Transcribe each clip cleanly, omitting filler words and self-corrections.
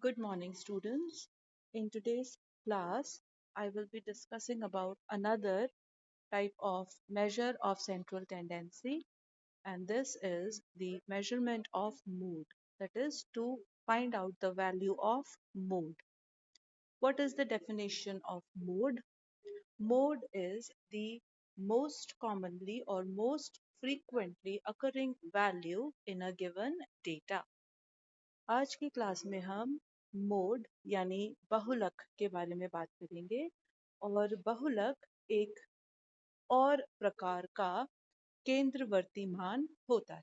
Good morning, students. In today's class, I will be discussing about another type of measure of central tendency, and this is the measurement of mood. That is to find out the value of mood. What is the definition of mood? Mood is the most commonly or most frequently occurring value in a given data. आज की class में हम mode यानी बहुलक के बारे में बात करेंगे और बहुलक एक और प्रकार का केंद्रवर्ती मान होता है।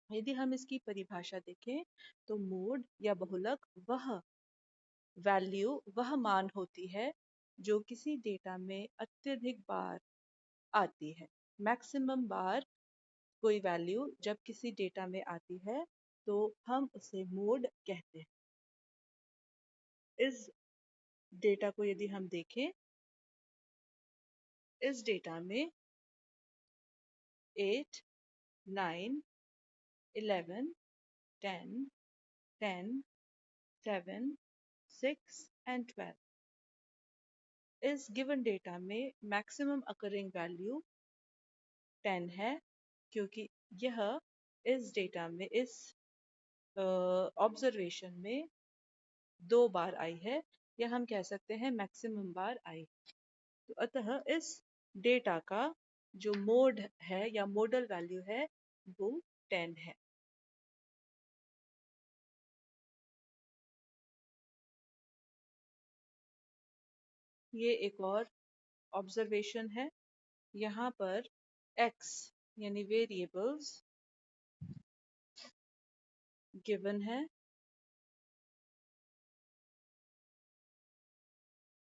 यदि हम इसकी परिभाषा देखें तो मोड या बहुलक वह मान होती है जो किसी डेटा में अत्यधिक बार आती है। मैक्सिमम बार कोई वैल्यू जब किसी डेटा में आती है तो हम उसे मोड कहते हैं। इस डेटा को यदि हम देखें, इस डेटा में 8, 9, 11, 10, 10, 7, 6 and 12। इस गिवन डेटा में मैक्सिमम अकरिंग वैल्यू 10 है क्योंकि यह इस डेटा में इस ऑब्जर्वेशन में 2 बार आई है या हम कह सकते हैं मैक्सिमम बार आई। तो अतः इस डेटा का जो मोड है या मॉडल वैल्यू है वो 10 है। ये एक और ऑब्जर्वेशन है। यहाँ पर x यानी वेरिएबल्स गिवन है।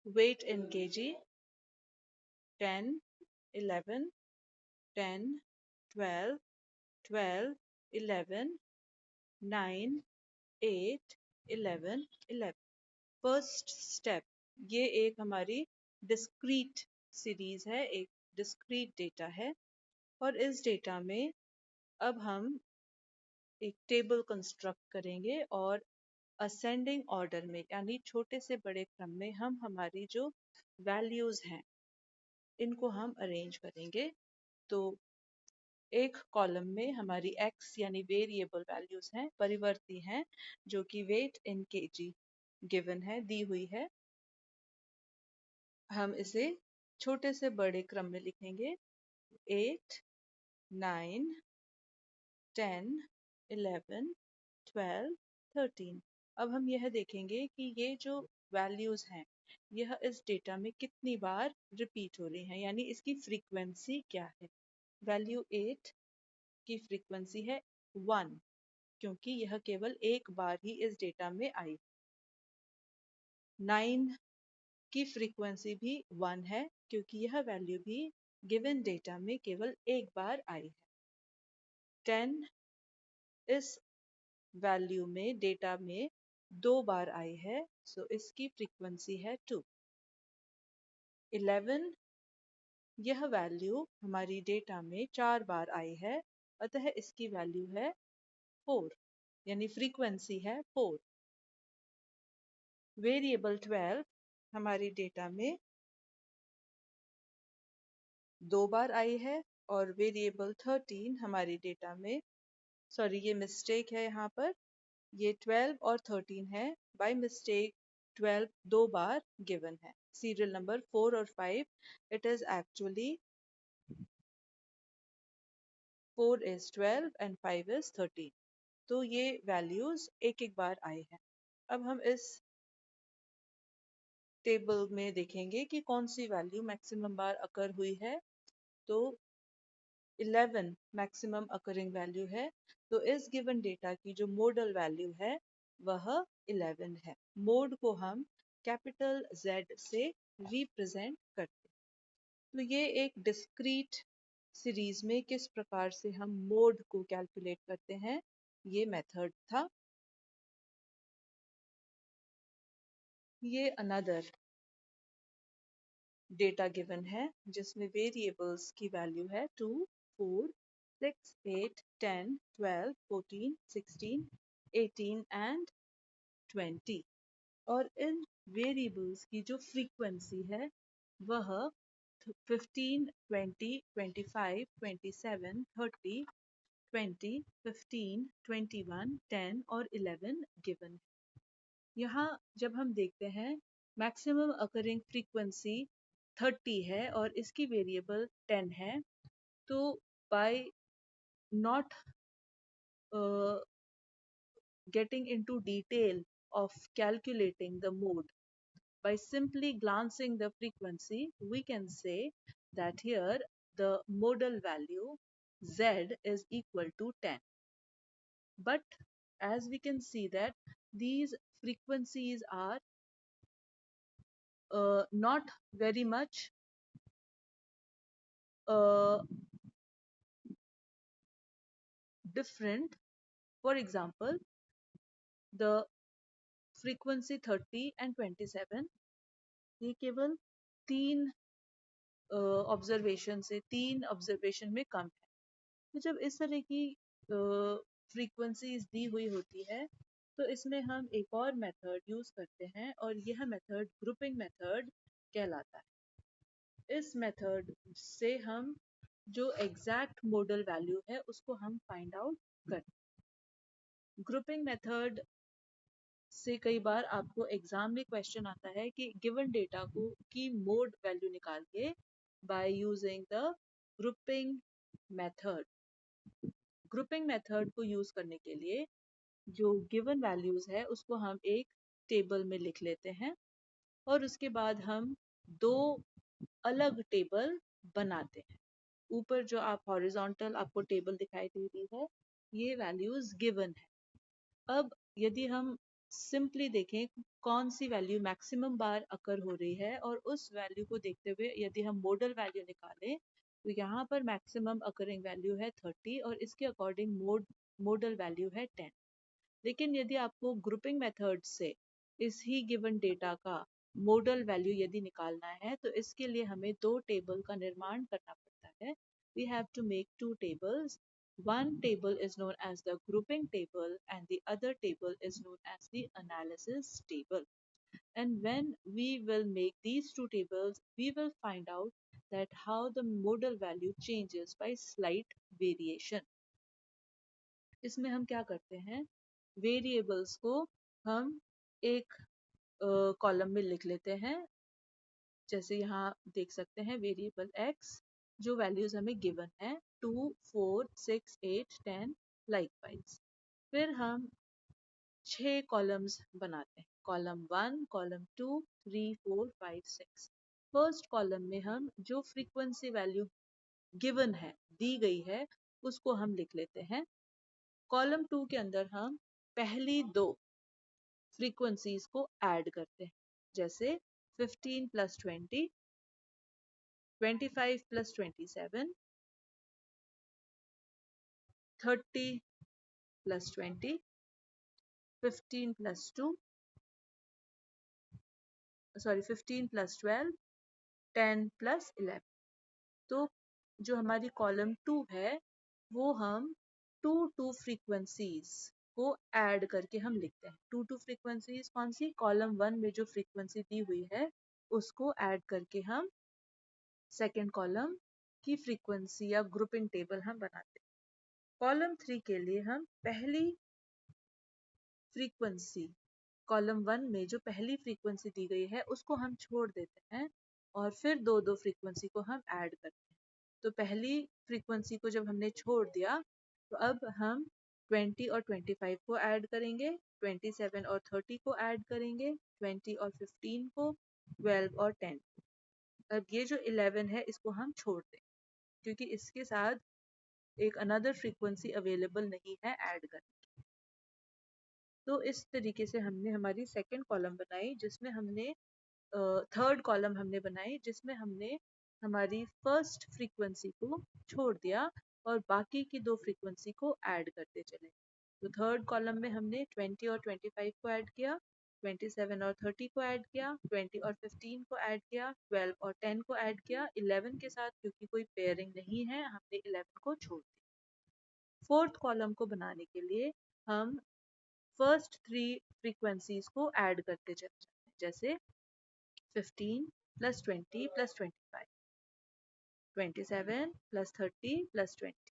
वेट इन केजी 10, 11, 10, 12, 12, 11, 9, 8, 11, 11। फर्स्ट स्टेप, ये एक हमारी डिस्क्रीट सीरीज है, एक डिस्क्रीट डेटा है और इस डेटा में अब हम एक टेबल कंस्ट्रक्ट करेंगे और असेंडिंग ऑर्डर में यानी छोटे से बड़े क्रम में हम हमारी जो वैल्यूज हैं इनको हम अरेंज करेंगे। तो एक कॉलम में हमारी x यानी वेरिएबल वैल्यूज हैं, परिवर्ती हैं, जो कि वेट इन केजी गिवन है, दी हुई है। हम इसे छोटे से बड़े क्रम में लिखेंगे 8, 9, 10, 11, 12, 13। अब हम यह देखेंगे कि ये जो वैल्यूज हैं यह इस डेटा में कितनी बार रिपीट हो रही हैं, यानी इसकी फ्रीक्वेंसी क्या है। वैल्यू 8 की फ्रीक्वेंसी है 1 क्योंकि यह केवल एक बार ही इस डेटा में आई। 9 की फ्रीक्वेंसी भी 1 है क्योंकि यह वैल्यू भी गिवन डेटा में केवल एक बार आई है। 10 इस वैल्यू में डेटा में 2 बार आई है, सो इसकी फ्रीक्वेंसी है 2। 11 यह वैल्यू हमारी डेटा में 4 बार आई है, अतः इसकी वैल्यू है 4 यानी फ्रीक्वेंसी है 4। वेरिएबल 12 हमारी डेटा में 2 बार आई है और वेरिएबल 13 हमारी डेटा में, सॉरी ये मिस्टेक है, यहाँ पर ये 12 और 13 है, बाय मिस्टेक 12 2 बार गिवन है। सीरियल नंबर 4 और 5, it is actually 4 is 12 and 5 is 13। तो ये वैल्यूज एक एक बार आई है। अब हम इस टेबल में देखेंगे कि कौन सी वैल्यू मैक्सिमम बार अकर हुई है। तो 11 मैक्सिमम अकरिंग वैल्यू है, तो इस गिवन डेटा की जो मॉडल वैल्यू है वह 11 है। मोड को हम कैपिटल Z से रिप्रेजेंट करते हैं। तो ये एक डिस्क्रीट सीरीज में किस प्रकार से हम मोड को कैलकुलेट करते हैं, ये मेथड था। ये अनदर डेटा गिवन है जिसमें वेरिएबल्स की वैल्यू है 2, 4, 6, 8, 10, 12, 14, 16, 18 एंड 20 और इन वेरिएबल्स की जो फ्रीक्वेंसी है वह 15, 20, 25, 27, 30, 20, 15, 21, 10 और 11 गिवन है। यहाँ जब हम देखते हैं मैक्सिमम अकरिंग फ्रीक्वेंसी 30 है और इसकी वेरिएबल 10 है, तो by not getting into detail of calculating the mode, by simply glancing the frequency, we can say that here the modal value z is equal to 10. But as we can see that these frequencies are not very much uh, different. For example, the frequency 30 and 27, ये केवल तीन observation से तीन observation में कम है। तो जब इस तरह की फ्रीक्वेंसीज दी हुई होती है तो इसमें हम एक और मेथड यूज करते हैं और यह मेथड ग्रुपिंग मेथड कहलाता है। इस मेथड से हम जो एग्जैक्ट मॉडल वैल्यू है उसको हम फाइंड आउट करते हैं। ग्रुपिंग मेथड से कई बार आपको एग्जाम में क्वेश्चन आता है कि गिवन डेटा को की मोड वैल्यू निकाल के by using the grouping method. Grouping method को यूज करने के लिए जो गिवन वैल्यूज है उसको हम एक टेबल में लिख लेते हैं और उसके बाद हम दो अलग टेबल बनाते हैं। ऊपर जो आप हॉरिजॉन्टल आपको टेबल दिखाई दे रही है ये वैल्यूज गिवन है। अब यदि हम सिंपली देखें कौन सी वैल्यू मैक्सिमम बार अकर हो रही है और उस वैल्यू को देखते हुए यदि हम मॉडल वैल्यू निकालें तो यहाँ पर मैक्सिमम अकरिंग वैल्यू है 30 और इसके अकॉर्डिंग मॉडल वैल्यू है 10। लेकिन यदि आपको ग्रुपिंग मेथड से इस ही गिवन डेटा का मॉडल वैल्यू यदि निकालना है तो इसके लिए हमें दो टेबल का निर्माण करना पड़ता है। We have to make two tables. One table is known as the grouping table and the other table is known as the analysis table. And when we will make these two tables, we will find out that how the modal value changes by slight variation. इसमें हम क्या करते हैं, variables को हम एक column में लिख लेते हैं। जैसे यहाँ देख सकते हैं वेरिएबल x जो वैल्यूज हमें गिवन है 2, 4, 6, 8, 10 लाइक वाइज। फिर हम 6 कॉलम्स बनाते हैं, कॉलम 1, कॉलम 2, 3, 4, 5, 6। फर्स्ट कॉलम में हम जो फ्रीक्वेंसी वैल्यू गिवन है दी गई है उसको हम लिख लेते हैं। कॉलम 2 के अंदर हम पहली दो फ्रीक्वेंसीज को ऐड करते हैं, जैसे 15 plus 20, 25 plus 27, 30 plus 20, 15 plus 2, 15 plus 12, 10 plus 11। तो जो हमारी कॉलम 2 है वो हम टू फ्रीक्वेंसीज को ऐड करके हम लिखते हैं। टू फ्रीक्वेंसीज कौन सी, कॉलम 1 में जो फ्रीक्वेंसी दी हुई है उसको ऐड करके हम सेकेंड कॉलम की फ्रीक्वेंसी या ग्रुपिंग टेबल हम बनाते हैं। कॉलम 3 के लिए हम पहली फ्रीक्वेंसी कॉलम 1 में जो पहली फ्रीक्वेंसी दी गई है उसको हम छोड़ देते हैं और फिर दो फ्रीक्वेंसी को हम ऐड करते हैं। तो पहली फ्रीक्वेंसी को जब हमने छोड़ दिया तो अब हम 20 और 25 को ऐड करेंगे, 27 और 30 को ऐड करेंगे, 20 और 15 को, 12 और 10। अब ये जो 11 है इसको हम छोड़ दें क्योंकि इसके साथ एक अनदर फ्रीक्वेंसी अवेलेबल नहीं है ऐड करने की। तो इस तरीके से हमने हमारी सेकंड कॉलम बनाई जिसमें हमने थर्ड कॉलम हमने बनाई जिसमें हमने हमारी फर्स्ट फ्रीक्वेंसी को छोड़ दिया और बाकी की दो फ्रीक्वेंसी को ऐड करते चले। तो थर्ड कॉलम में हमने 20 और 25 को ऐड किया, 27 और 30 को ऐड किया, 20 और 15 को ऐड किया, 12 और 10 को ऐड किया, 11 के साथ क्योंकि कोई पेयरिंग नहीं है हमने 11 को छोड़ दिया। फोर्थ कॉलम को बनाने के लिए हम फर्स्ट 3 फ्रीक्वेंसीज को ऐड करते चले जाते हैं, जैसे 15 प्लस 20 प्लस 25, 27 प्लस 30 प्लस 20,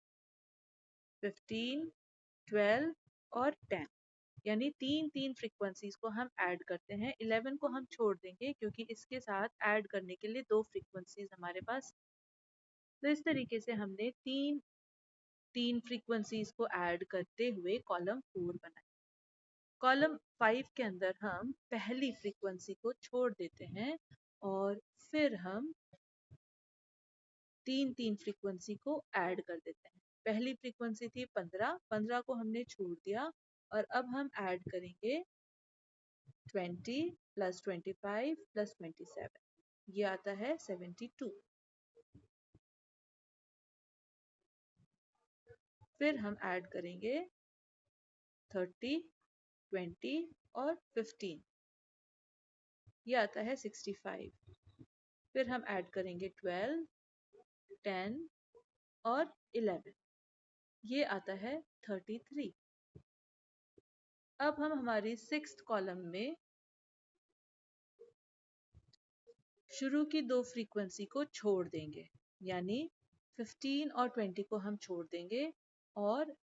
15, 12 और 10। यानी तीन तीन फ्रीक्वेंसीज को हम ऐड करते हैं। 11 को हम छोड़ देंगे क्योंकि इसके साथ ऐड करने के लिए दो फ्रीक्वेंसीज हमारे पास। तो इस तरीके से हमने तीन तीन फ्रीक्वेंसीज को ऐड करते हुए कॉलम 4 बनाया। कॉलम 5 के अंदर हम पहली फ्रीक्वेंसी को छोड़ देते हैं और फिर हम तीन तीन फ्रीक्वेंसी को ऐड कर देते हैं। पहली फ्रीक्वेंसी थी 15, 15 को हमने छोड़ दिया और अब हम ऐड करेंगे 20 प्लस 25 प्लस 27, ये आता है 72। फिर हम ऐड करेंगे 30, 20 और 15, ये आता है 65। फिर हम ऐड करेंगे 12, 10 और 11, ये आता है 33। अब हम हमारी 6th कॉलम में शुरू की दो फ्रीक्वेंसी को छोड़ देंगे, यानी 15 और 20 को हम छोड़ देंगे और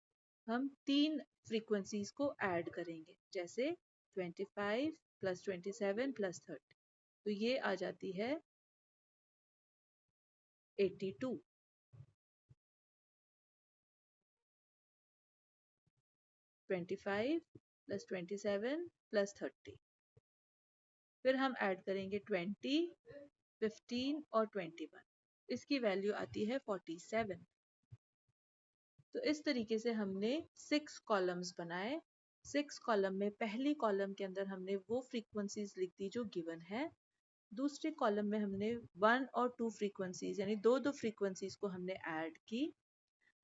हम तीन फ्रीक्वेंसीज को ऐड करेंगे, जैसे 25 प्लस 27 प्लस 30, तो ये आ जाती है 82। 25 प्लस 27 प्लस 30, फिर हम ऐड करेंगे 20, 15 और 21, इसकी वैल्यू आती है 47। तो इस तरीके से हमने 6 कॉलम्स बनाए। 6 कॉलम में पहली कॉलम के अंदर हमने वो फ्रीक्वेंसीज लिख दी जो गिवन है। दूसरे कॉलम में हमने 1 और 2 फ्रीक्वेंसीज यानी दो दो फ्रीक्वेंसीज को हमने ऐड की।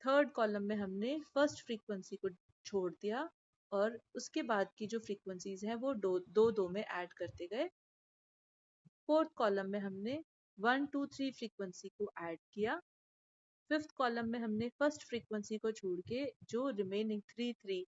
थर्ड कॉलम में हमने फर्स्ट फ्रीक्वेंसी को छोड़ दिया और उसके बाद की जो फ्रीक्वेंसीज हैं वो दो दो में ऐड करते गए। फोर्थ कॉलम में हमने 1, 2, 3 फ्रीक्वेंसी को ऐड किया। फिफ्थ कॉलम में हमने फर्स्ट फ्रीक्वेंसी को छोड़ के जो रिमेनिंग 3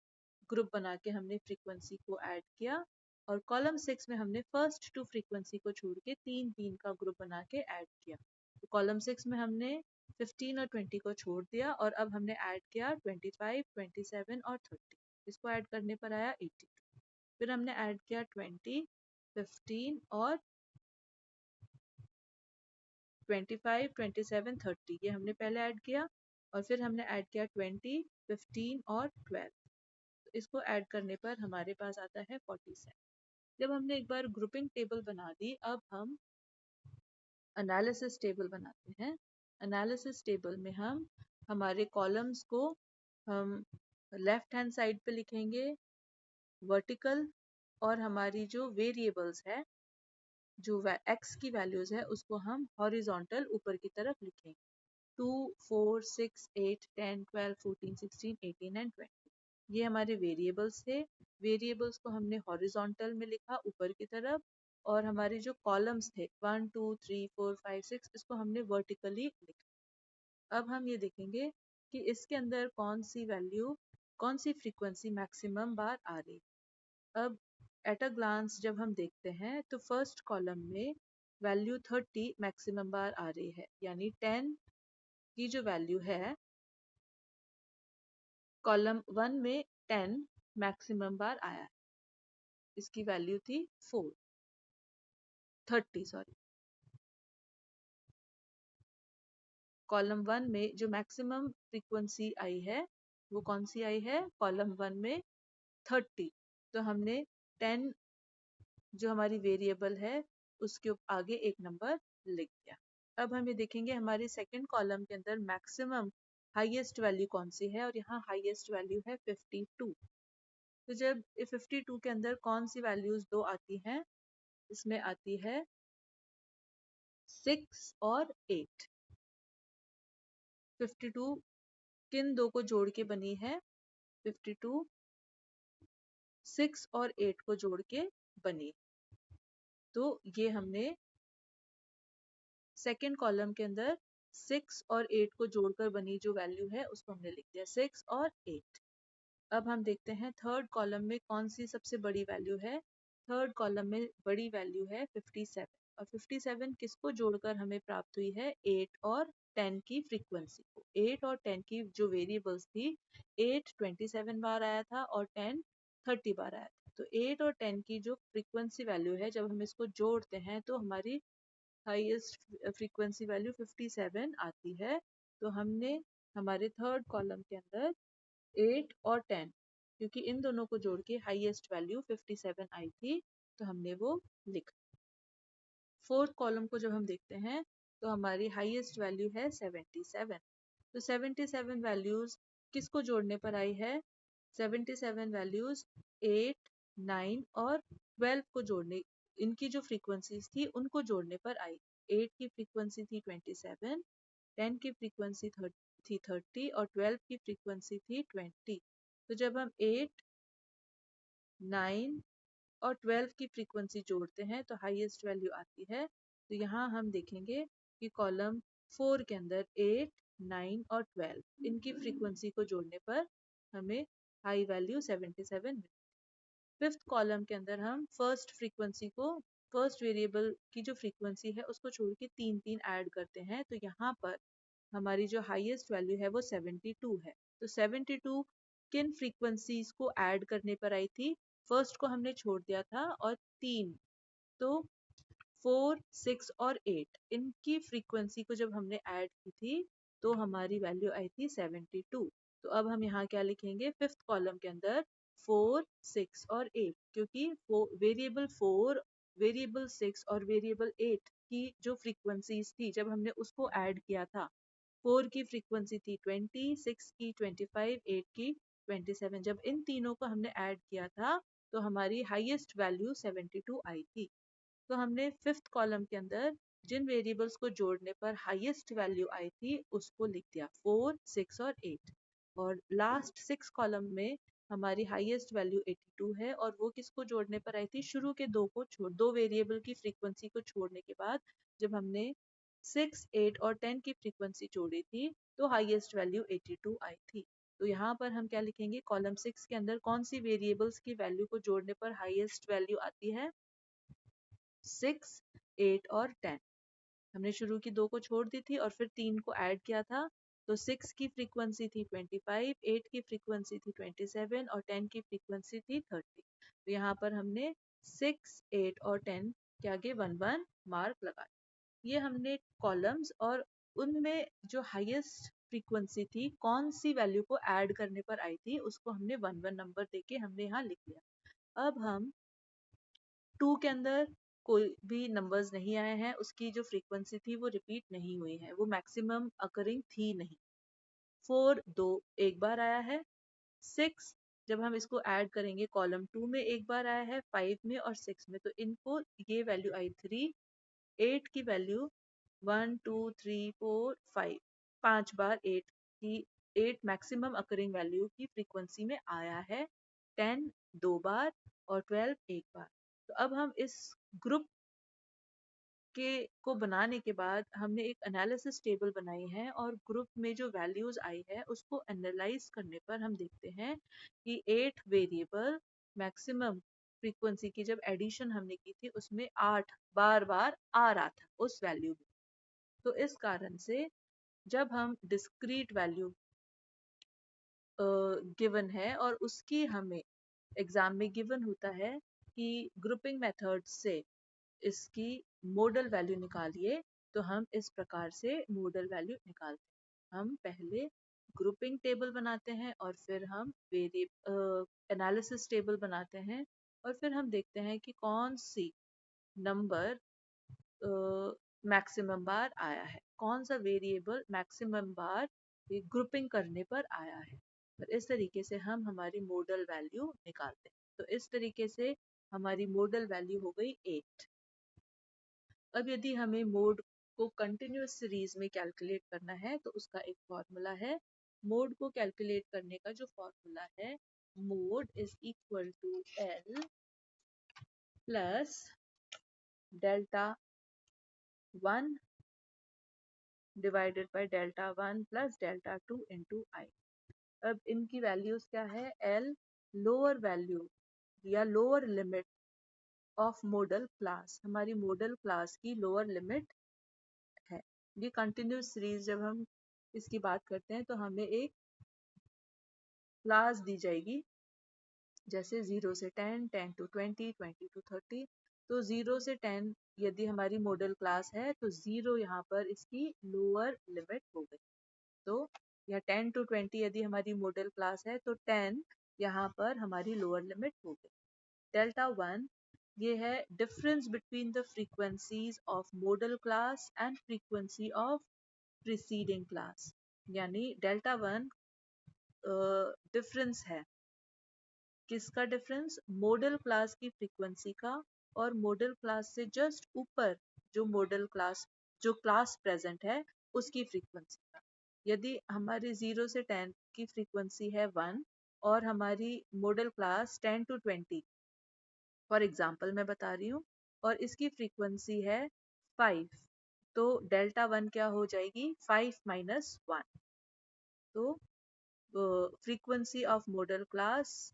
ग्रुप बना के हमने फ्रीक्वेंसी को ऐड किया। और कॉलम 6 में हमने फर्स्ट 2 फ्रीक्वेंसी को छोड़ के 3 का ग्रुप बना के ऐड किया। तो कॉलम 6 में हमने 15 और 20 को छोड़ दिया और अब हमने ऐड किया 25, 27 और 30, इसको ऐड करने पर आया 82। फिर हमने ऐड किया 20, 15 और 25, 27, 30, ये हमने पहले ऐड किया और फिर हमने ऐड किया 20, 15 और 12, तो इसको ऐड करने पर हमारे पास आता है 47। जब हमने एक बार ग्रुपिंग टेबल बना दी, अब हम एनालिसिस टेबल बनाते हैं। एनालिसिस टेबल में हम हमारे कॉलम्स को हम लेफ्ट हैंड साइड पे लिखेंगे वर्टिकल, और हमारी जो वेरिएबल्स है, जो x की वैल्यूज है, उसको हम हॉरिजॉन्टल ऊपर की तरफ लिखेंगे। 2, 4, 6, 8, 10, 12, 14, 16, 18 एंड 20, ये हमारे वेरिएबल्स थे। वेरिएबल्स को हमने हॉरिजॉन्टल में लिखा ऊपर की तरफ, और हमारे जो कॉलम्स थे 1, 2, 3, 4, 5, 6, इसको हमने वर्टिकली लिखा। अब हम ये देखेंगे कि इसके अंदर कौन सी वैल्यू, कौन सी फ्रीक्वेंसी मैक्सिमम बार आ रही। अब एट अ ग्लांस जब हम देखते हैं तो फर्स्ट कॉलम में वैल्यू 30 मैक्सिमम बार आ रही है, यानी 10 की जो वैल्यू है कॉलम 1 में 10 मैक्सिमम बार आया है, इसकी वैल्यू थी 30 सॉरी। कॉलम 1 में जो मैक्सिमम फ्रीक्वेंसी आई है वो कौन सी आई है, कॉलम 1 में 30, तो हमने 10 जो हमारी वेरिएबल है उसके आगे एक नंबर लिख दिया। अब हम ये देखेंगे हमारी सेकंड कॉलम के अंदर मैक्सिमम हाईएस्ट वैल्यू कौन सी है, और यहाँ हाईएस्ट वैल्यू है 52। तो जब 52 के अंदर कौन सी वैल्यूज दो आती हैं, इसमें आती है 6 और 8। 52 किन दो को जोड़ के बनी है, 52 6 और 8 को जोड़ के बनी। तो ये हमने सेकेंड कॉलम के अंदर 6 और 8 को जोड़कर बनी जो वैल्यू है उसको हमने लिख दिया 6 और 8। अब हम देखते हैं थर्ड कॉलम में कौन सी सबसे बड़ी वैल्यू है। थर्ड कॉलम में बड़ी वैल्यू है 57, और 57 किसको जोड़कर हमें प्राप्त हुई है, 8 और 10 की फ्रीक्वेंसी को। 8 और 10 की जो वेरिएबल्स थी, 8 27 बार आया था और 10 30 बार आया था। तो 8 और 10 की जो फ्रीक्वेंसी वैल्यू है, जब हम इसको जोड़ते हैं तो हमारी हाईएस्ट फ्रीक्वेंसी वैल्यू 57 आती है। तो हमने हमारे थर्ड कॉलम के अंदर 8 और 10, क्योंकि इन दोनों को जोड़ के हाईएस्ट वैल्यू 57 आई थी, तो हमने वो लिखा। फोर्थ कॉलम को जब हम देखते हैं तो हमारी हाईएस्ट वैल्यू है 77। तो 77 वैल्यूज किसको जोड़ने पर आई है, 77 वैल्यूज 8, 9 और 12 को जोड़ने, इनकी जो फ्रीक्वेंसीज थी उनको जोड़ने पर आई। 8 की फ्रीक्वेंसी थी 27, 10 की फ्रीक्वेंसी थी 30 और 12 की फ्रीक्वेंसी थी 20। तो जब हम 8, 9 और 12 की फ्रीक्वेंसी जोड़ते हैं तो हाईएस्ट वैल्यू आती है। तो यहाँ हम देखेंगे कि कॉलम 4 के अंदर 8, 9 और 12 इनकी फ्रीक्वेंसी को जोड़ने पर हमें हाई वैल्यू 77 मिली। फिफ्थ कॉलम के अंदर हम फर्स्ट वेरिएबल की जो फ्रीक्वेंसी है उसको छोड़ के तीन तीन ऐड करते हैं, तो यहाँ पर हमारी जो हाईएस्ट वैल्यू है वो 72 है। तो 72 किन फ्रीक्वेंसीज को ऐड करने पर आई थी, फर्स्ट को हमने छोड़ दिया था और तीन, तो 4, 6 और 8 इनकी फ्रीक्वेंसी को जब हमने ऐड की थी तो हमारी वैल्यू आई थी 72। तो अब हम यहाँ क्या लिखेंगे, फिफ्थ कॉलम के अंदर 4, 6 और 8, क्योंकि वेरिएबल 4, वेरिएबल 6 और वेरिएबल 8 की जो फ्रीक्वेंसीज थी जब हमने उसको ऐड किया था, 4 की फ्रीक्वेंसी थी 20, 6 की 25, 8 की 27। जब इन तीनों को हमने ऐड किया था तो हमारी हाईएस्ट वैल्यू 72 आई थी। तो हमने फिफ्थ कॉलम के अंदर जिन वेरिएबल्स को जोड़ने पर हाईएस्ट वैल्यू आई थी उसको लिख दिया, 4, 6 और 8। और लास्ट सिक्स कॉलम में हमारी हाईएस्ट वैल्यू 82 है, और वो किसको जोड़ने पर आई थी, शुरू के दो वेरिएबल की फ्रीक्वेंसी को छोड़ने के बाद जब हमने 6, 8 और 10 की फ्रीक्वेंसी जोड़ी थी तो हाईएस्ट वैल्यू 82 आई थी। तो यहाँ पर हम क्या लिखेंगे, कॉलम 6 के अंदर कौन सी वेरिएबल्स की वैल्यू को जोड़ने पर हाईएस्ट वैल्यू आती है, 6, 8 और 10। हमने शुरू की दो को छोड़ दी थी और फिर तीन को ऐड किया था। तो 6 की फ्रीक्वेंसी थी 25, 8 की फ्रीक्वेंसी थी 27 और 10 की फ्रीक्वेंसी थी 30। तो यहाँ पर हमने 6, 8 और 10 के आगे 1 1 मार्क लगा। ये हमने कॉलम्स और उनमें जो हाईएस्ट फ्रीक्वेंसी थी कौन सी वैल्यू को ऐड करने पर आई थी उसको हमने 1 1 नंबर देके हमने यहाँ लिख लिया। अब हम 2 के अंदर कोई भी नंबर्स नहीं आए हैं, उसकी जो फ्रीक्वेंसी थी वो रिपीट नहीं हुई है, वो मैक्सिमम अकरिंग थी नहीं। 4 दो एक बार आया है, 6 जब हम इसको ऐड करेंगे कॉलम 2 में एक बार आया है, 5 में और 6 में, तो इनको ये वैल्यू आई 3। 8 की वैल्यू 1 2 3 4 5, 5 बार 8 की, 8 मैक्सिमम अकरिंग वैल्यू की फ्रीक्वेंसी में आया है। 10 दो बार और 12 एक बार। तो अब हम इस ग्रुप के को बनाने के बाद हमने एक एनालिसिस टेबल बनाई है और ग्रुप में जो वैल्यूज आई है उसको एनालाइज करने पर हम देखते हैं कि 8 वेरिएबल मैक्सिमम फ्रीक्वेंसी की जब एडिशन हमने की थी उसमें 8 बार बार आ रहा था उस वैल्यू में। तो इस कारण से जब हम डिस्क्रीट वैल्यू गिवन है और उसकी हमें एग्जाम में गिवन होता है कि ग्रुपिंग मेथड से इसकी मॉडल वैल्यू निकालिए, तो हम इस प्रकार से मॉडल वैल्यू निकालते हैं। हम पहले ग्रुपिंग टेबल बनाते हैं और फिर हम एनालिसिस टेबल बनाते हैं और फिर हम देखते हैं कि कौन सी नंबर मैक्सिमम बार आया है, कौन सा वेरिएबल मैक्सिमम बार ग्रुपिंग करने पर आया है। और इस तरीके से हम हमारी मॉडल वैल्यू निकालते हैं। तो इस तरीके से हमारी मॉडल वैल्यू हो गई 8। अब यदि हमें मोड को कंटिन्यूअस सीरीज में कैलकुलेट करना है तो उसका एक फॉर्मूला है। मोड को कैलकुलेट करने का जो फॉर्मूला है, mode is equal to L plus delta 1 divided by delta 1 plus delta 2 into I. अब इनकी वैल्यूज क्या है? एल लोअर वैल्यू या lower limit of model class, हमारी मॉडल क्लास की लोअर लिमिट है। ये कंटिन्यूस सीरीज जब हम इसकी बात करते हैं तो हमें एक क्लास दी जाएगी, जैसे 0 से 10, 10 to 20, 20 to 30। तो 0 से 10 यदि हमारी मॉडल क्लास है तो 0 यहाँ पर इसकी लोअर लिमिट हो गई। तो या 10 to 20 यदि हमारी मॉडल क्लास है तो 10 यहाँ पर हमारी लोअर लिमिट हो गई। डेल्टा 1 ये है difference between the frequencies of model class and frequency of preceding class, यानी डेल्टा 1 डिफरेंस है। किसका डिफरेंस? मॉडल क्लास की फ्रीक्वेंसी का और मॉडल क्लास से जस्ट ऊपर जो मॉडल क्लास जो क्लास प्रेजेंट है उसकी फ्रीक्वेंसी का। यदि हमारी 0 से 10 की फ्रीक्वेंसी है 1 और हमारी model class 10 to 20 for example मैं बता रही हूँ, और इसकी फ्रीक्वेंसी है 5, तो डेल्टा 1 क्या हो जाएगी? 5 minus 1। तो frequency of model class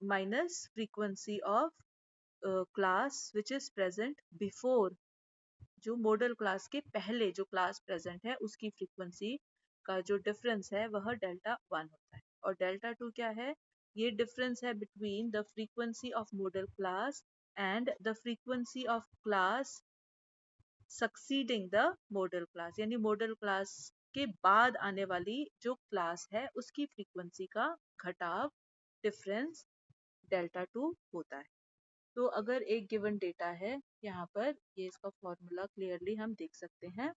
minus frequency of class which is present before, जो मॉडल क्लास के पहले जो क्लास प्रेजेंट है उसकी फ्रीक्वेंसी का जो डिफरेंस है वह डेल्टा 1 होता है। और डेल्टा 2 क्या है? ये डिफरेंस है between the frequency of model class and the frequency of class succeeding the model class, यानी मॉडल क्लास के बाद आने वाली जो क्लास है उसकी फ्रीक्वेंसी का घटाव, डिफरेंस डेल्टा 2 होता है। तो अगर एक गिवन डेटा है, यहाँ पर ये इसका फॉर्मूला क्लियरली हम देख सकते हैं।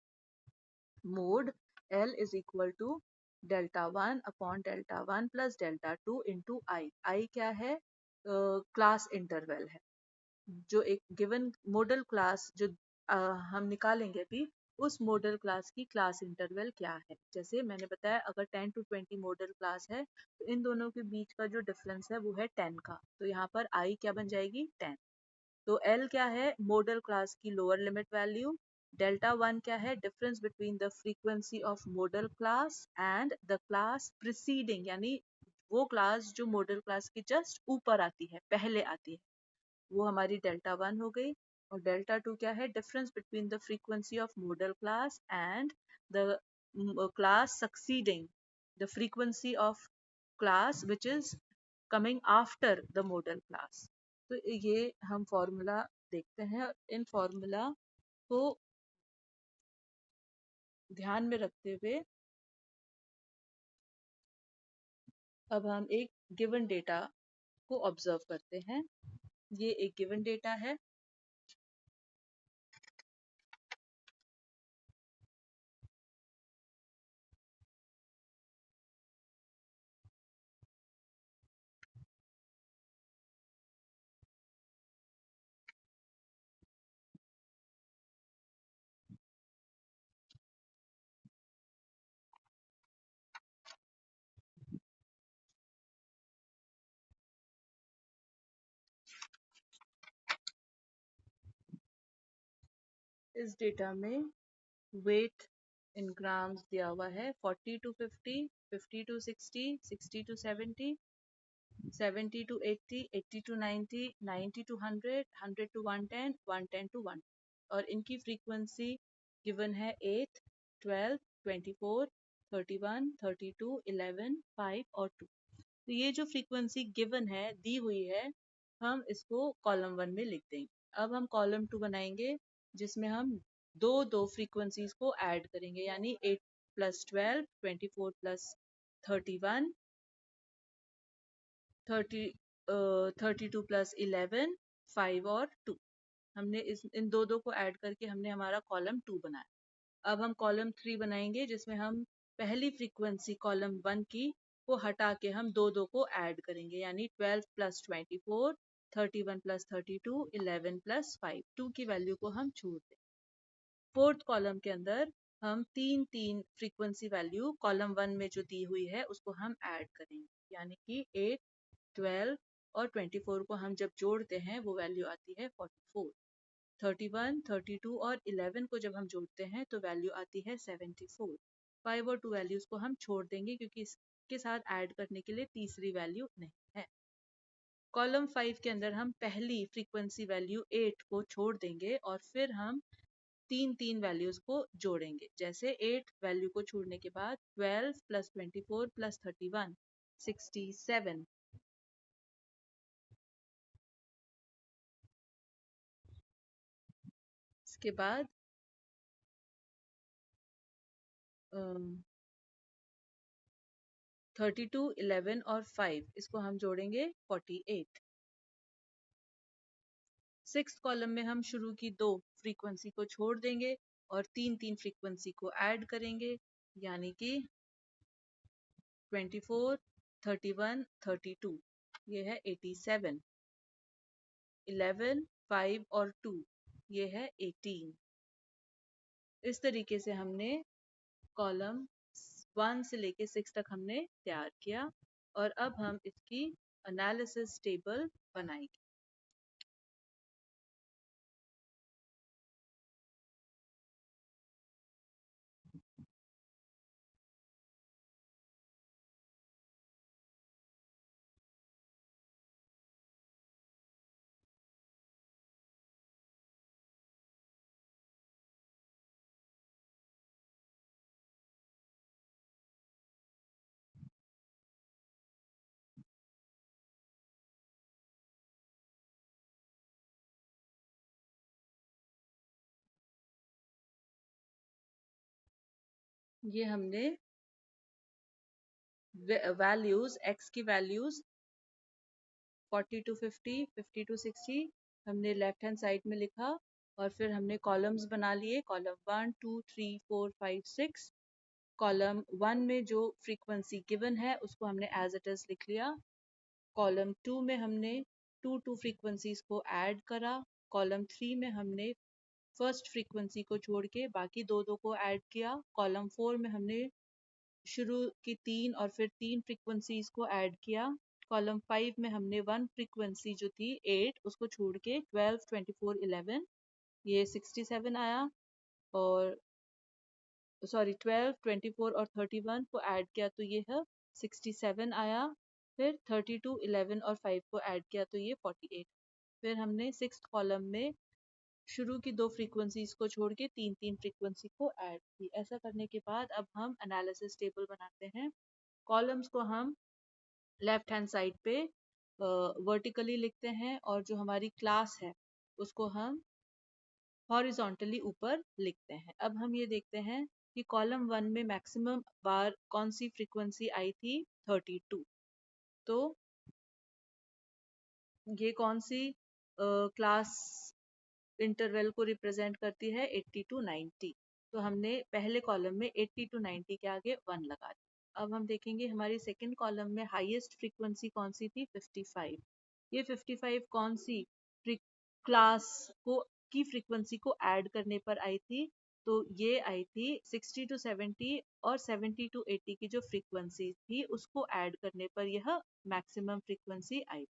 Mode L is equal to delta 1 upon delta 1 plus delta 2 into I. I क्या है? क्लास इंटरवल है। जो एक गिवन मॉडल क्लास जो हम निकालेंगे अभी, उस मॉडल क्लास की क्लास इंटरवल क्या है? जैसे मैंने बताया अगर 10 to 20 मॉडल क्लास है तो इन दोनों के बीच का जो डिफरेंस है वो है 10 का, तो यहाँ पर आई क्या बन जाएगी? 10। तो एल क्या है? मॉडल क्लास की लोअर लिमिट वैल्यू। डेल्टा 1 क्या है? Difference between the frequency of model class and the class preceding, यानी वो क्लास जो मॉडल क्लास के जस्ट ऊपर आती है, पहले आती है, वो हमारी डेल्टा 1 हो गई। और डेल्टा 2 क्या है? Difference between the frequency of model class and the class succeeding the frequency of class which is coming after the model class. तो ये हम फॉर्मूला देखते हैं। इन फॉर्मूला को ध्यान में रखते हुए अब हम एक गिवन डेटा को ऑब्जर्व करते हैं। ये एक गिवन डेटा है। इस डेटा में वेट इन ग्राम्स दिया हुआ है 40 to 50, 50 to 60, 60 to 70, 70 to 80, 80 to 90, 90 to 100, 100 to 110, 110 to 1। और इनकी फ्रीक्वेंसी गिवन है 8, 12, 24, 31, 32, 11, 5 और 2। तो ये जो फ्रीक्वेंसी गिवन है, दी हुई है, हम इसको कॉलम 1 में लिख देंगे। अब हम कॉलम 2 बनाएंगे जिसमें हम दो दो फ्रीक्वेंसीज को ऐड करेंगे, यानी 8 प्लस 12, 24 प्लस 31, 32 प्लस 11, 5 और 2। हमने इन दो दो को ऐड करके हमने हमारा कॉलम 2 बनाया। अब हम कॉलम 3 बनाएंगे जिसमें हम पहली फ्रीक्वेंसी कॉलम 1 की को हटा के हम दो दो को ऐड करेंगे, यानी 12 प्लस 24, 31 प्लस 32, 11 प्लस 5। 2 की वैल्यू को हम छोड़ दें। फोर्थ कॉलम के अंदर हम तीन तीन फ्रीक्वेंसी वैल्यू कॉलम 1 में जो दी हुई है उसको हम ऐड करेंगे, यानी कि 8, 12 और 24 को हम जब जोड़ते हैं वो वैल्यू आती है 44। 31, 32 और 11 को जब हम जोड़ते हैं तो वैल्यू आती है 74। 5 और 2 वैल्यूज को हम छोड़ देंगे क्योंकि इसके साथ ऐड करने के लिए तीसरी वैल्यू नहीं है। कॉलम 5 के अंदर हम पहली फ्रीक्वेंसी वैल्यू 8 को छोड़ देंगे और फिर हम तीन तीन वैल्यूज को जोड़ेंगे। जैसे 8 वैल्यू को छोड़ने के बाद 12 प्लस 24 प्लस 31 67। इसके बाद 32 11 और 5 इसको हम जोड़ेंगे 48। सिक्स कॉलम में हम शुरू की दो फ्रीक्वेंसी को छोड़ देंगे और तीन तीन फ्रीक्वेंसी को ऐड करेंगे, यानी कि 24 31 32, ये है 87। 11 5 और 2 ये है 18। इस तरीके से हमने कॉलम 1 से लेके 6 तक हमने तैयार किया और अब हम इसकी एनालिसिस टेबल बनाएंगे। ये हमने वैल्यूज x की वैल्यूज 40 to 50 50 to 60 हमने लेफ्ट हैंड साइड में लिखा और फिर हमने कॉलम्स बना लिए। कॉलम 1 2 3 4 5 6। कॉलम 1 में जो फ्रीक्वेंसी गिवन है उसको हमने एज इट इज लिख लिया। कॉलम 2 में हमने टू फ्रीक्वेंसीज को ऐड करा। कॉलम 3 में हमने फर्स्ट फ्रीक्वेंसी को छोड़ के बाकी दो दो को ऐड किया। कॉलम 4 में हमने शुरू की तीन और फिर तीन फ्रीक्वेंसीज को ऐड किया। कॉलम 5 में हमने वन फ्रीक्वेंसी जो थी 8 उसको छोड़ के 12 24 11 ये 67 आया। और सॉरी 12 24 और 31 को ऐड किया तो ये है 67 आया। फिर 32 11 और 5 को ऐड किया तो ये 48। फिर हमने सिक्स कॉलम में शुरू की दो फ्रीक्वेंसीज को छोड़ के तीन तीन फ्रीक्वेंसी को ऐड की। ऐसा करने के बाद अब हम एनालिसिस टेबल बनाते हैं। कॉलम्स को हम लेफ्ट हैंड साइड पे वर्टिकली लिखते हैं और जो हमारी क्लास है उसको हम हॉरिजॉन्टली ऊपर लिखते हैं। अब हम ये देखते हैं कि कॉलम 1 में मैक्सिमम बार कौन सी फ्रीक्वेंसी आई थी 32। तो ये कौन सी क्लास इंटरवल को रिप्रेजेंट करती है 80 टू 90। तो हमने पहले कॉलम में 80 टू 90 के आगे 1 लगा दिया। अब हम देखेंगे हमारी सेकंड कॉलम में हाईएस्ट फ्रीक्वेंसी कौन सी थी 55। ये 55 कौन सी क्लास को की फ्रीक्वेंसी को ऐड करने पर आई थी, तो ये आई थी 60 टू 70 और 70 टू 80 की जो फ्रीक्वेंसी थी उसको ऐड करने पर यह मैक्सिमम फ्रीक्वेंसी आई।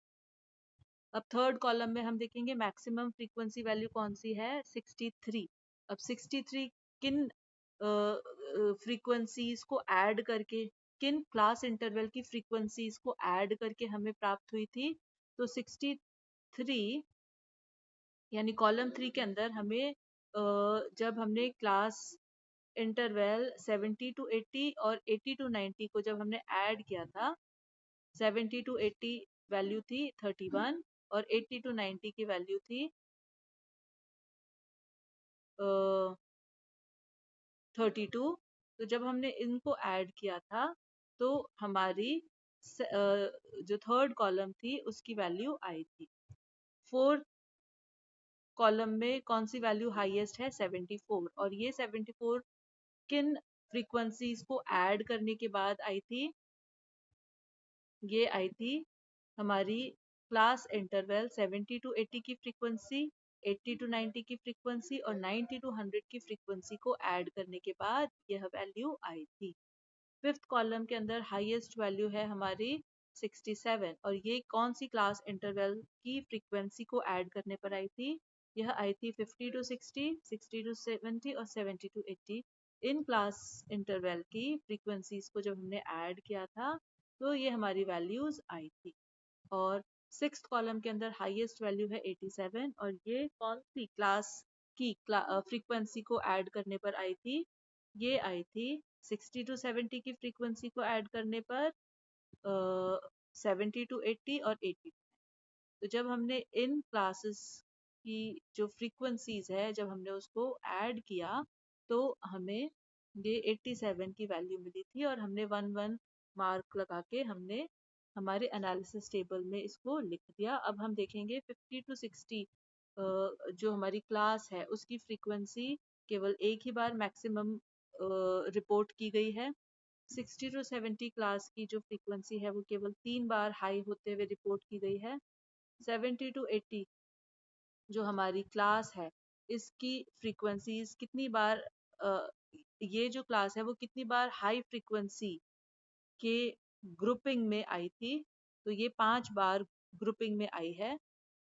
अब थर्ड कॉलम में हम देखेंगे मैक्सिमम फ्रीक्वेंसी वैल्यू कौन सी है 63। अब 63 किन फ्रीक्वेंसीज को ऐड करके, किन क्लास इंटरवल की फ्रीक्वेंसीज को ऐड करके हमें प्राप्त हुई थी, तो 63 यानी कॉलम 3 के अंदर हमें जब हमने क्लास इंटरवल 70 टू 80 और 80 टू 90 को जब हमने ऐड किया था, 70 टू 80 वैल्यू थी 31 और 80 टू 90 की वैल्यू थी 32। तो जब हमने इनको ऐड किया था तो हमारी जो थर्ड कॉलम थी उसकी वैल्यू आई थी। फोर्थ कॉलम में कौन सी वैल्यू हाईएस्ट है 74 और ये 74 किन फ्रीक्वेंसीज को ऐड करने के बाद आई थी, ये आई थी हमारी क्लास इंटरवल 70 टू 80 की फ्रीक्वेंसी, 80 टू 90 की फ्रीक्वेंसी और 90 टू 100 की फ्रीक्वेंसी को ऐड करने के बाद यह वैल्यू आई थी। फिफ्थ कॉलम के अंदर हाईएस्ट वैल्यू है हमारी 67 और ये कौन सी क्लास इंटरवल की फ्रीक्वेंसी को ऐड करने पर आई थी, यह आई थी 50 टू 60 60 टू 70 और 70 टू 80। इन क्लास इंटरवल की फ्रीक्वेंसीज को जब हमने ऐड किया था तो ये हमारी वैल्यूज आई थी। और सिक्स कॉलम के अंदर हाईएस्ट वैल्यू है 87 और ये कौन सी क्लास की फ्रीक्वेंसी को ऐड करने पर आई थी? ये आई थी 60 टू 70 की फ्रीक्वेंसी को ऐड करने पर 70 टू 80 और 80। तो जब हमने इन क्लासेस की जो फ्रीक्वेंसीज है जब हमने उसको ऐड किया तो हमें ये 87 की वैल्यू मिली थी और हमने 1 1 मार्क लगा के हमने हमारे एनालिसिस टेबल में इसको लिख दिया। अब हम देखेंगे 50 टू 60 जो हमारी क्लास है उसकी फ्रीक्वेंसी केवल एक ही बार मैक्सिमम रिपोर्ट की गई है। 60 टू 70 क्लास की जो फ्रीक्वेंसी है वो केवल 3 बार हाई होते हुए रिपोर्ट की गई है। 70 टू 80 जो हमारी क्लास है इसकी फ्रीक्वेंसीज कितनी बार अ, ये जो क्लास है वो कितनी बार हाई फ्रीक्वेंसी के ग्रुपिंग में आई थी? तो ये 5 बार ग्रुपिंग में आई है।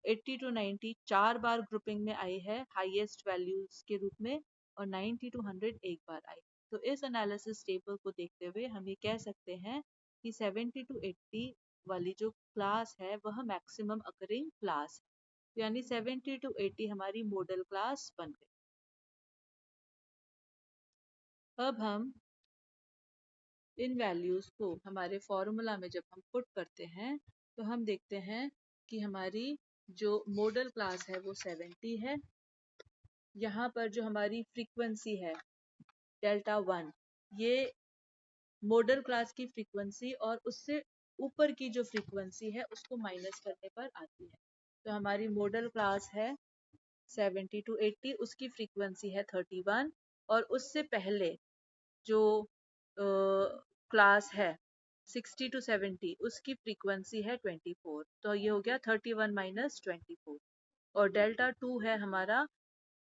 80 टू 90 4 बार ग्रुपिंग में आई है हाईएस्ट वैल्यूज के रूप में और 90 टू 100 एक बार आई। तो इस एनालिसिस टेबल को देखते हुए हम ये कह सकते हैं कि 70 टू 80 वाली जो क्लास है वह मैक्सिमम अकरिंग क्लास है। यानी 70 टू 80 हमारी मॉडल क्लास बन गई। अब हम इन वैल्यूज को हमारे फॉर्मूला में जब हम पुट करते हैं तो हम देखते हैं कि हमारी जो मॉडल क्लास है वो 70 है। यहाँ पर जो हमारी फ्रीक्वेंसी है डेल्टा 1 ये मॉडल क्लास की फ्रीक्वेंसी और उससे ऊपर की जो फ्रीक्वेंसी है उसको माइनस करने पर आती है। तो हमारी मॉडल क्लास है 70 टू 80 उसकी फ्रीक्वेंसी है 31 और उससे पहले जो क्लास है 60 टू 70 उसकी फ्रीक्वेंसी है 24। तो ये हो गया 31 माइनस 24। और डेल्टा 2 है हमारा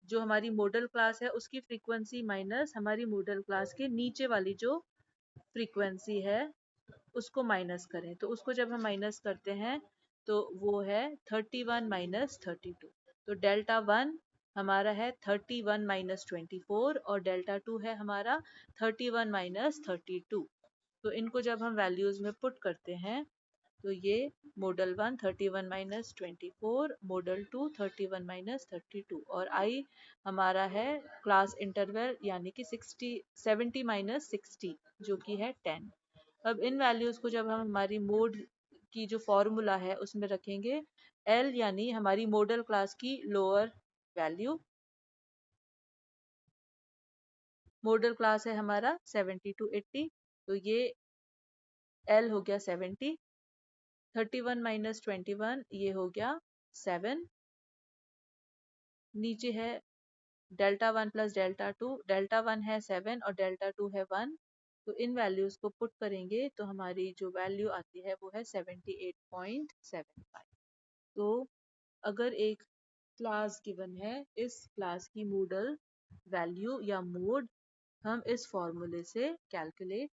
जो हमारी मॉडल क्लास है उसकी फ्रीक्वेंसी माइनस हमारी मॉडल क्लास के नीचे वाली जो फ्रीक्वेंसी है उसको माइनस करें। तो उसको जब हम माइनस करते हैं तो वो है 31 माइनस 32। तो डेल्टा 1 हमारा है 31 माइनस 24 और डेल्टा 2 है हमारा 31 माइनस 32। तो इनको जब हम वैल्यूज में पुट करते हैं तो ये मॉडल 1 31 माइनस 24, मॉडल 2 31 माइनस 32 और आई हमारा है क्लास इंटरवल यानी कि 70 माइनस 60 जो कि है 10। अब इन वैल्यूज को जब हम हमारी मोड की जो फॉर्मूला है उसमें रखेंगे एल यानी हमारी मॉडल क्लास की लोअर वैल्यू। मॉडल क्लास है हमारा 70 टू 80 तो ये एल हो गया 70। 31 माइनस 21 ये हो गया 7। नीचे है डेल्टा 1 प्लस डेल्टा 2। डेल्टा 1 है 7 और डेल्टा 2 है 1। तो इन वैल्यूज को पुट करेंगे तो हमारी जो वैल्यू आती है वो है 78.75। तो अगर एक क्लास गिवन है इस क्लास की मॉडल वैल्यू या मोड हम इस फॉर्मूले से कैलकुलेट